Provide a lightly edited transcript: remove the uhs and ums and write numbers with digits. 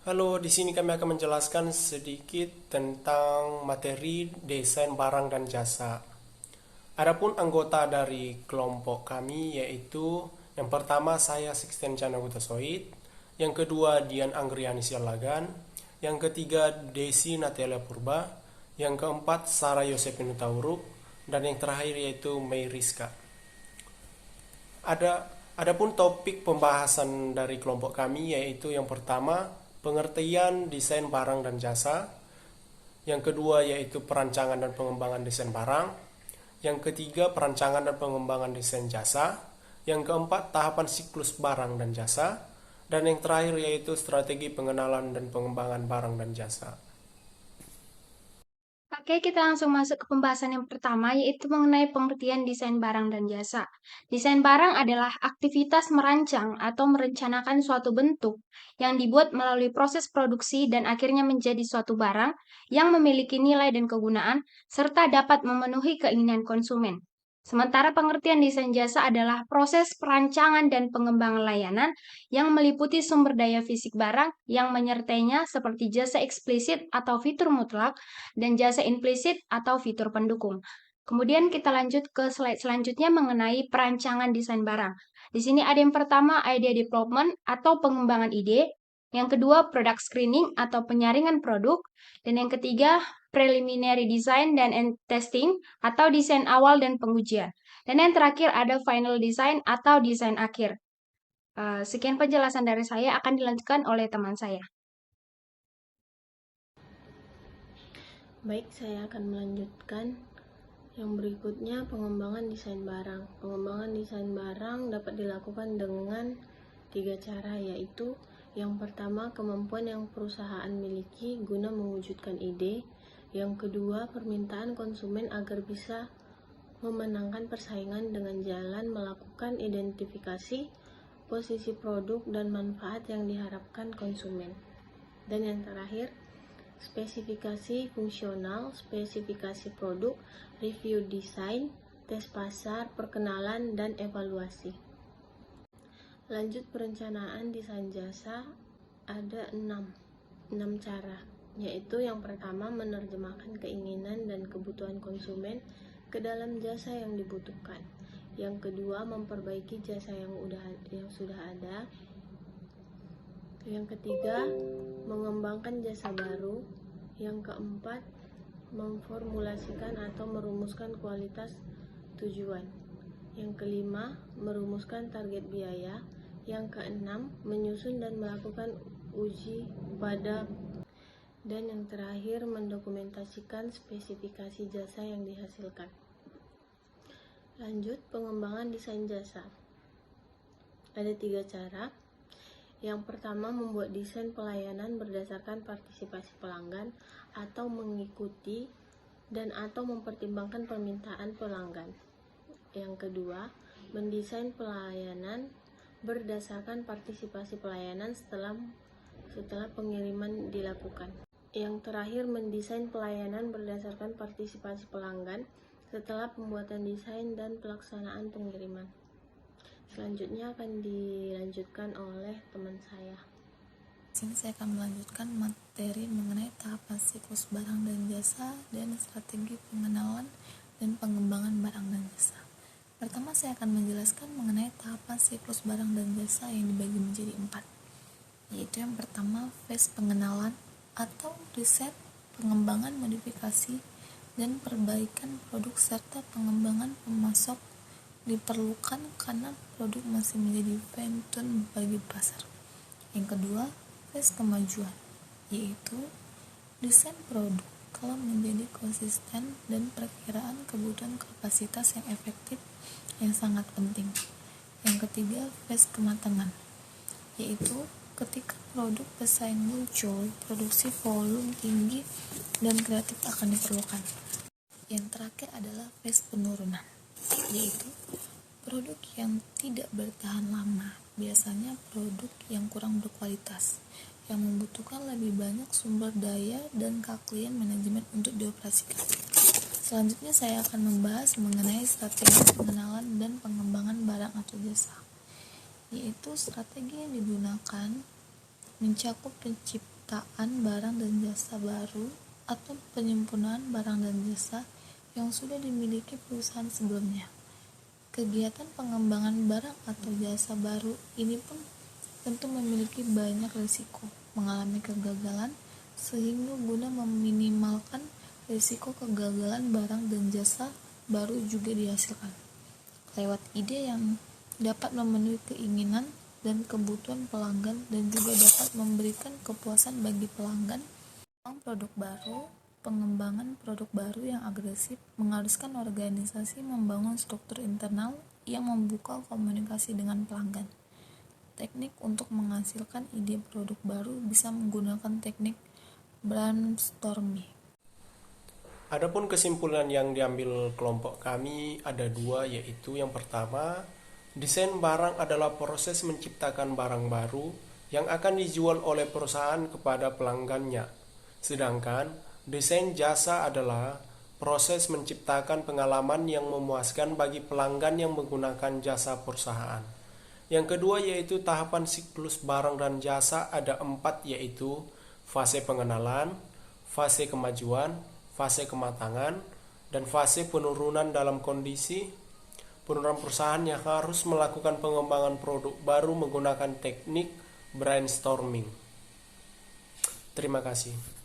Halo, di sini kami akan menjelaskan sedikit tentang materi desain barang dan jasa. Adapun anggota dari kelompok kami yaitu yang pertama saya Sixten Canaguta Soid, yang kedua Dian Anggriani Sialagan, yang ketiga Desi Natalia Purba, yang keempat Sarah Yosepin Tauruk, dan yang terakhir yaitu Mei Rizka. Adapun topik pembahasan dari kelompok kami yaitu yang pertama pengertian desain barang dan jasa, yang kedua yaitu perancangan dan pengembangan desain barang, yang ketiga perancangan dan pengembangan desain jasa, yang keempat tahapan siklus barang dan jasa, dan yang terakhir yaitu strategi pengenalan dan pengembangan barang dan jasa. Oke, kita langsung masuk ke pembahasan yang pertama, yaitu mengenai pengertian desain barang dan jasa. Desain barang adalah aktivitas merancang atau merencanakan suatu bentuk yang dibuat melalui proses produksi dan akhirnya menjadi suatu barang yang memiliki nilai dan kegunaan, serta dapat memenuhi keinginan konsumen. Sementara pengertian desain jasa adalah proses perancangan dan pengembangan layanan yang meliputi sumber daya fisik barang yang menyertainya seperti jasa eksplisit atau fitur mutlak dan jasa implisit atau fitur pendukung. Kemudian kita lanjut ke slide selanjutnya mengenai perancangan desain barang. Di sini ada yang pertama idea development atau pengembangan ide, yang kedua product screening atau penyaringan produk, dan yang ketiga preliminary design dan testing atau desain awal dan pengujian. Dan yang terakhir ada final design atau desain akhir. Sekian penjelasan dari saya akan dilanjutkan oleh teman saya. Baik, saya akan melanjutkan yang berikutnya, pengembangan desain barang. Pengembangan desain barang dapat dilakukan dengan 3 cara, yaitu yang pertama, kemampuan yang perusahaan miliki guna mewujudkan ide. Yang kedua, permintaan konsumen agar bisa memenangkan persaingan dengan jalan melakukan identifikasi posisi produk dan manfaat yang diharapkan konsumen. Dan yang terakhir, spesifikasi fungsional, spesifikasi produk, review desain, tes pasar, perkenalan, dan evaluasi. Lanjut perencanaan desain jasa, ada 6 cara, yaitu yang pertama menerjemahkan keinginan dan kebutuhan konsumen ke dalam jasa yang dibutuhkan. Yang kedua, memperbaiki jasa yang sudah ada. Yang ketiga, mengembangkan jasa baru. Yang keempat, memformulasikan atau merumuskan kualitas tujuan. Yang kelima, merumuskan target biaya. Yang keenam, menyusun dan melakukan uji pada. Dan yang terakhir, mendokumentasikan spesifikasi jasa yang dihasilkan. Lanjut, pengembangan desain jasa. Ada 3 cara. Yang pertama, membuat desain pelayanan berdasarkan partisipasi pelanggan atau mengikuti dan atau mempertimbangkan permintaan pelanggan. Yang kedua, mendesain pelayanan berdasarkan partisipasi pelayanan setelah pengiriman dilakukan. Yang terakhir, mendesain pelayanan berdasarkan partisipasi pelanggan setelah pembuatan desain dan pelaksanaan pengiriman. Selanjutnya akan dilanjutkan oleh teman saya. Di sini saya akan melanjutkan materi mengenai tahapan siklus barang dan jasa dan strategi pengenalan dan pengembangan barang dan jasa. Pertama, saya akan menjelaskan mengenai tahapan siklus barang dan jasa yang dibagi menjadi 4, yaitu yang pertama, phase pengenalan atau riset, pengembangan, modifikasi, dan perbaikan produk serta pengembangan pemasok diperlukan karena produk masih menjadi fine tune bagi pasar. Yang kedua, phase kemajuan, yaitu desain produk telah menjadi konsisten dan perkiraan kebutuhan kapasitas yang efektif yang sangat penting. Yang ketiga, phase kematangan, yaitu ketika produk pesaing muncul, produksi volume tinggi dan kreatif akan diperlukan. Yang terakhir adalah phase penurunan, yaitu produk yang tidak bertahan lama, biasanya produk yang kurang berkualitas, yang membutuhkan lebih banyak sumber daya dan keahlian manajemen untuk dioperasikan. Selanjutnya saya akan membahas mengenai strategi pengenalan dan pengembangan barang atau jasa, yaitu strategi yang digunakan mencakup penciptaan barang dan jasa baru atau penyempurnaan barang dan jasa yang sudah dimiliki perusahaan sebelumnya. Kegiatan pengembangan barang atau jasa baru ini pun tentu memiliki banyak risiko, mengalami kegagalan, sehingga guna meminimalkan risiko kegagalan barang dan jasa baru juga dihasilkan lewat ide yang dapat memenuhi keinginan dan kebutuhan pelanggan dan juga dapat memberikan kepuasan bagi pelanggan. Produk baru, pengembangan produk baru yang agresif mengharuskan organisasi membangun struktur internal yang membuka komunikasi dengan pelanggan. Teknik untuk menghasilkan ide produk baru bisa menggunakan teknik brainstorming. Adapun kesimpulan yang diambil kelompok kami ada dua, yaitu yang pertama, desain barang adalah proses menciptakan barang baru yang akan dijual oleh perusahaan kepada pelanggannya. Sedangkan desain jasa adalah proses menciptakan pengalaman yang memuaskan bagi pelanggan yang menggunakan jasa perusahaan. Yang kedua yaitu tahapan siklus barang dan jasa ada 4, yaitu fase pengenalan, fase kemajuan, fase kematangan, dan fase penurunan dalam kondisi penurunan perusahaan yang harus melakukan pengembangan produk baru menggunakan teknik brainstorming. Terima kasih.